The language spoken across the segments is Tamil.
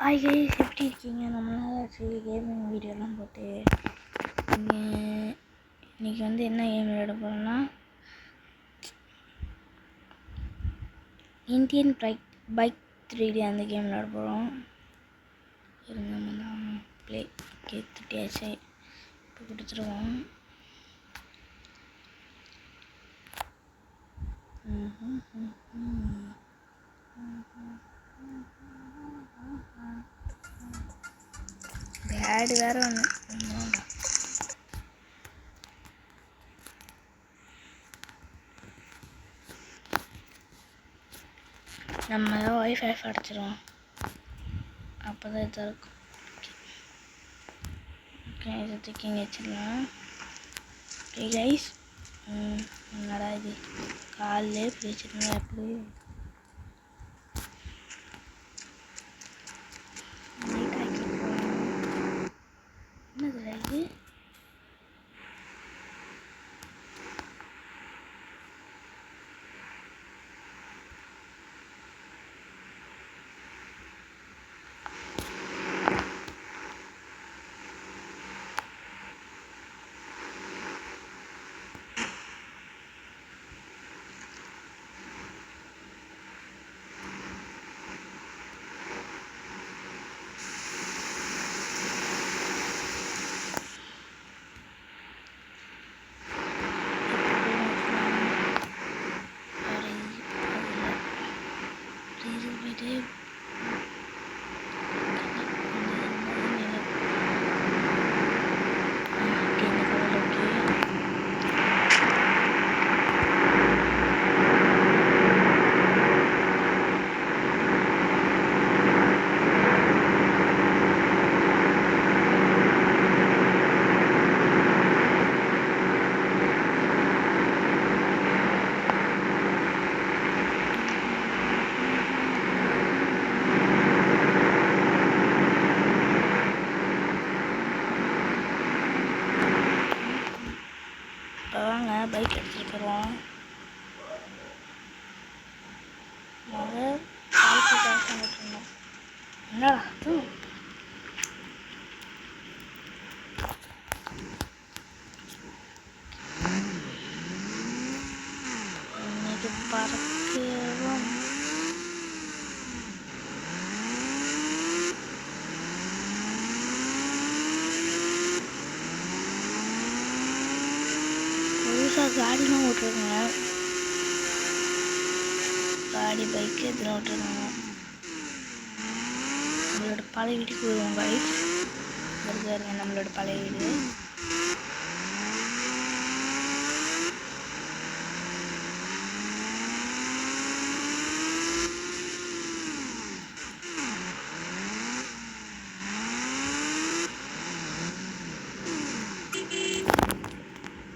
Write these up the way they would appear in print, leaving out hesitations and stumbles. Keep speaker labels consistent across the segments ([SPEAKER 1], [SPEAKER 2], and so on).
[SPEAKER 1] ஹாய் கைஸ், எப்படி இருக்கீங்க? நம்மளாச்சு கேமிங் வீடியோலாம் போட்டு இன்றைக்கி வந்து என்ன கேம் விளையாட போகிறோன்னா இந்தியன் பைக் 3D அந்த கேம் விளையாட போகிறோம். நம்ம ப்ளே கேட்டுட்டியாச்சு, இப்போ கொடுத்துருவோம். ஆடு வேறு ஒன்று நம்ம தான் ஒய்ஃபை அடைச்சிடுவோம், அப்போ தான் இதாக இருக்கும். ஓகே, இதை தூக்கி இங்கே வச்சிடலாம். ஓகே கைஸ், என்னடா இது காலிலே பிடிச்சிருங்க. எப்படி என்னதுல இது? வாங்க பைக் எடுத்துகிட்டு போகிறோம். என்னடா இன்னைக்கு பறக்கிறோம். புதுசாக காடிலாம் ஓட்டுருங்க, காடி பைக்கு இதெல்லாம் ஓட்டுருங்க. நம்மளோட பழைய வீட்டுக்கு வருவோம் கைஸ். இருக்காருங்க நம்மளோட பழைய வீடு.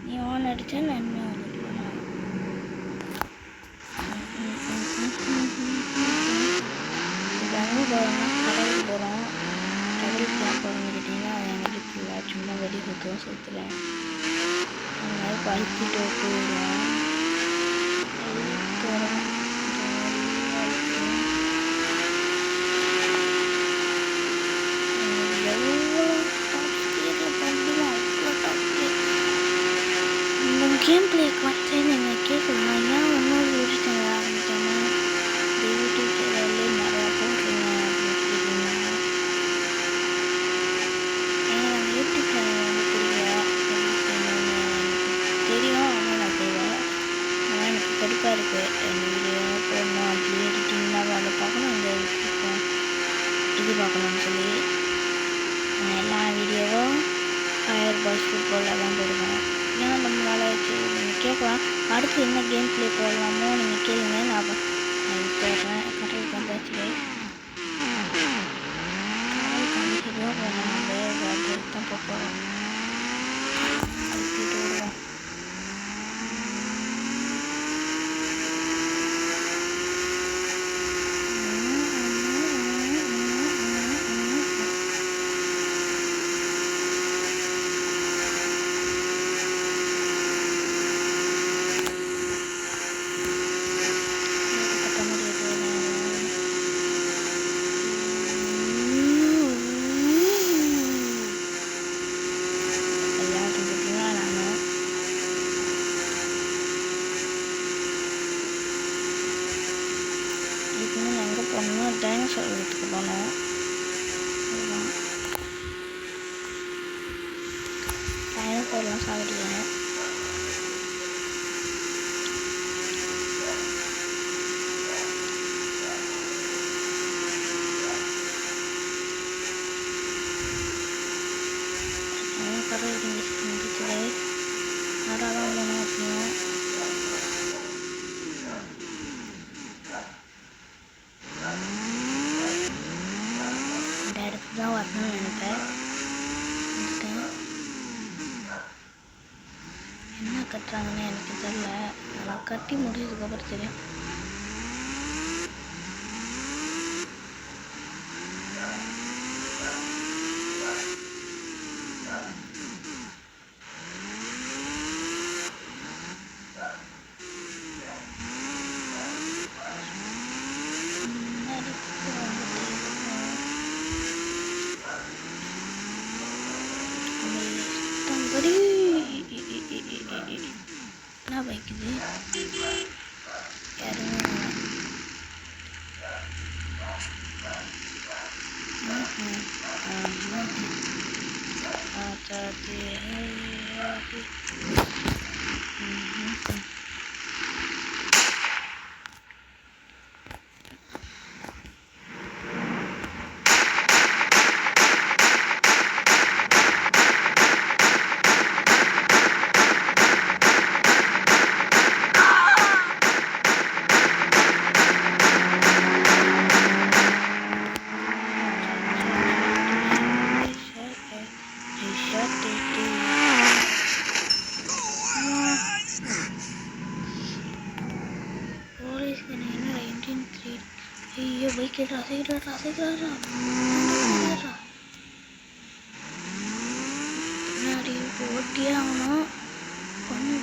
[SPEAKER 1] நீ ஓன் அடித்தா நன்மை வந்துக்கலாம். இப்போ அங்கே போகிறோம்னா கடலுக்கு போகிறோம். கடலுக்கு தான் போகிறோம்னு கேட்டிங்கன்னா அது எனக்கு ஃபுல்லாக சும்மா வெடி சுற்றுவோம், சுற்றுறேன். அதனால பழுத்திட்டு போயிடுவோம். கேம் பிளேக்கு வந்துட்டு நீங்கள் கேட்கலாம், ஏன் ஒன்றும் யூடியூப் ஆரம்பிக்காமல் இந்த யூடியூப் சேனல்லே நிறையா போடுறீங்க அப்படின்னு கேட்டீங்கன்னா, எனக்கு யூடியூப் சேனல் வந்து தெரியல, தெரியும் ஆனால் நான் செய்வேன். நம்ம டைனோசர் வீட்டுக்கு போனோம். டைனோசர்லாம் சாப்பிடுவேன். கடவுள் இருந்துச்சு அதான் போனோம் அப்படின்னா இந்த இடத்துக்கு தான் வரணும்னு நினைப்பேன். என்ன கட்டுறாங்கன்னு எனக்கு தெரியல. நான் கட்டி முடிச்சதுக்கப்புறம் தெரியும். என்ன வைக்குது யாருமே ஐயோ பைக்கிடுறா சீக்கிரா பின்னாடி ஓட்டியே ஆகணும். பொண்ணு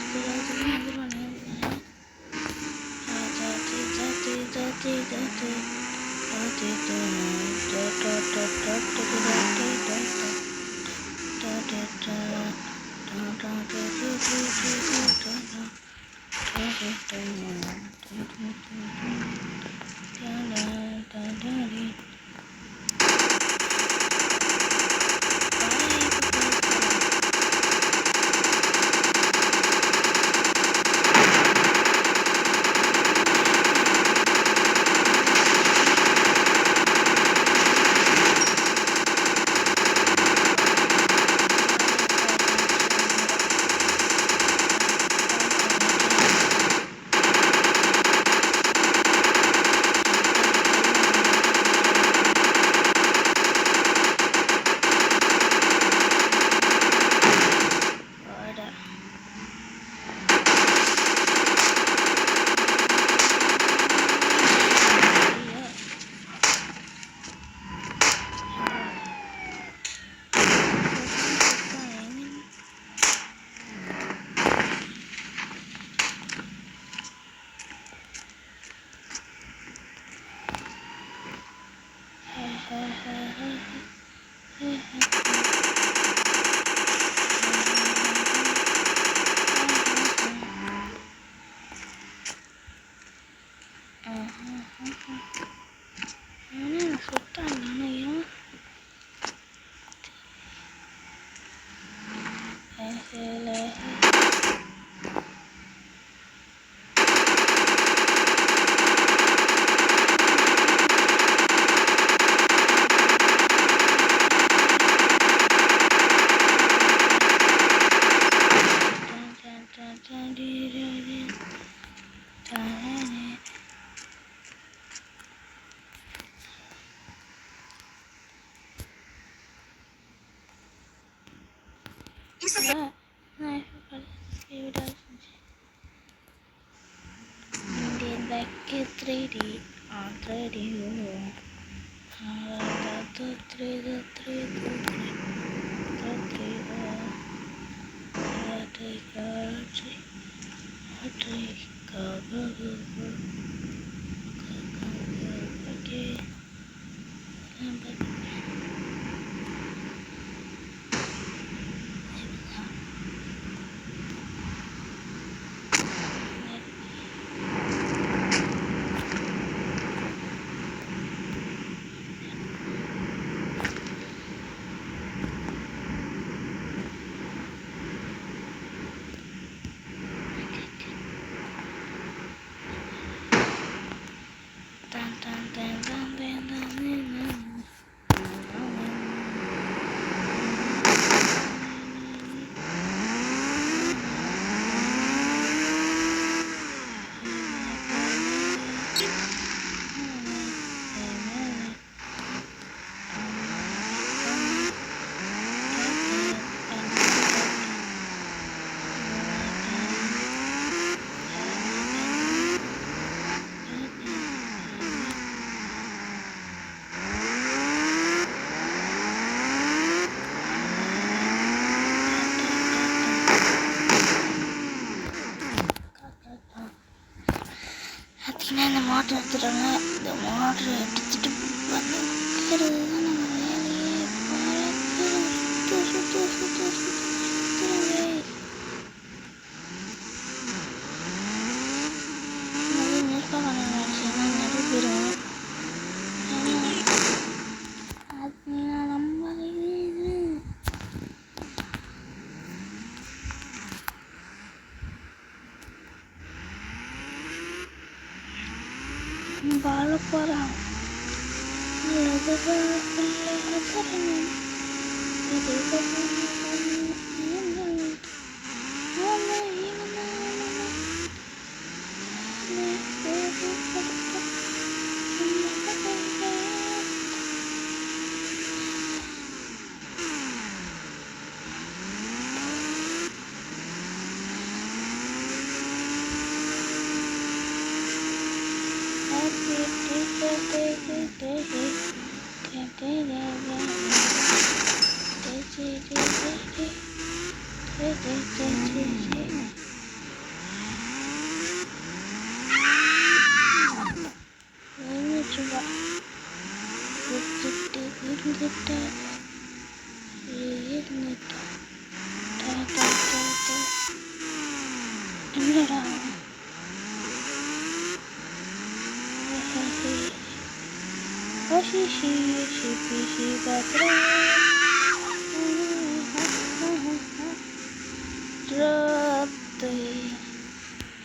[SPEAKER 1] back 3D on 3D. The 3 பார்த்தீங்கன்னா இந்த மோட்டர் எடுத்துட்டாங்க. இந்த மோட்டர் எடுத்துட்டு வந்துக்கிறது தான் நம்ம வேலையே. நிற்பா பண்ண நினச்சிங்கன்னா நிறைய பேரும் அது நம்ம வாழ போகிறான். என்னடா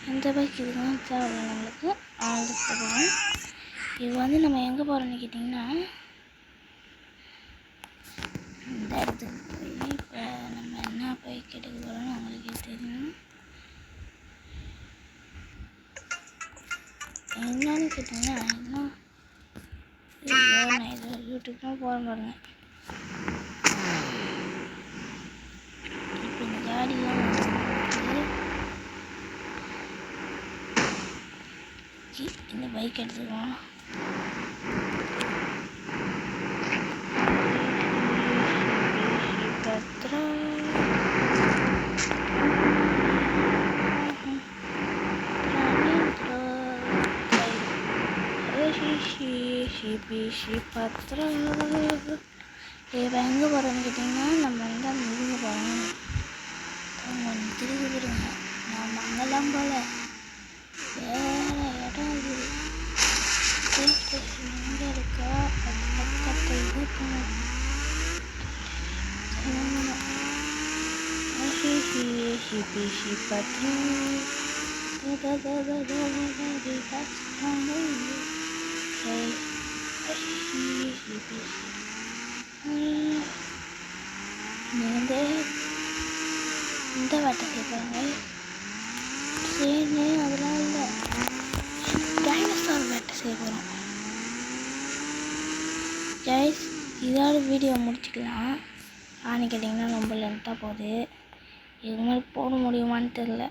[SPEAKER 1] இந்த பைக் இதுதான் தேவை நம்மளுக்கு. அதுக்கப்புறம் இது வந்து நம்ம எங்கே போகிறோன்னு கேட்டிங்கன்னா இந்த இடத்துக்கு போய் இப்போ நம்ம என்ன பைக் எடுக்க போகிறோன்னு உங்களுக்கே தெரியும். என்னன்னு கேட்டிங்கன்னா இன்னும் நான் இது யூடியூப்லாம் போட பாருங்க. இப்போ இந்த காடிலாம் இந்த பைக் எடுத்துக்குவோம். இப்போ எங்கே போகிறோன்னு கேட்டிங்கன்னா நம்ம வந்து அந்த இதுக்கு போகிறோம். அவங்க திரும்பி விடுங்க. நம்ம அங்கெல்லாம் போகல, வேறு இடம் இது. ஸ்டேஷன் எங்கே இருக்கா அது பக்கத்தில் இது போகணும். இந்த வாட்டை கேட்பாங்க. சரி அதெல்லாம் இல்லை, டைனோசார் வேட்டை செய்ய போகிறோம். கைஸ் இதோட வீடியோ முடிச்சுக்கலாம். ஆனால் கேட்டிங்கன்னா ரொம்ப லென்த்தாக போகுது. இது மாதிரி போட முடியுமான்னு தெரில.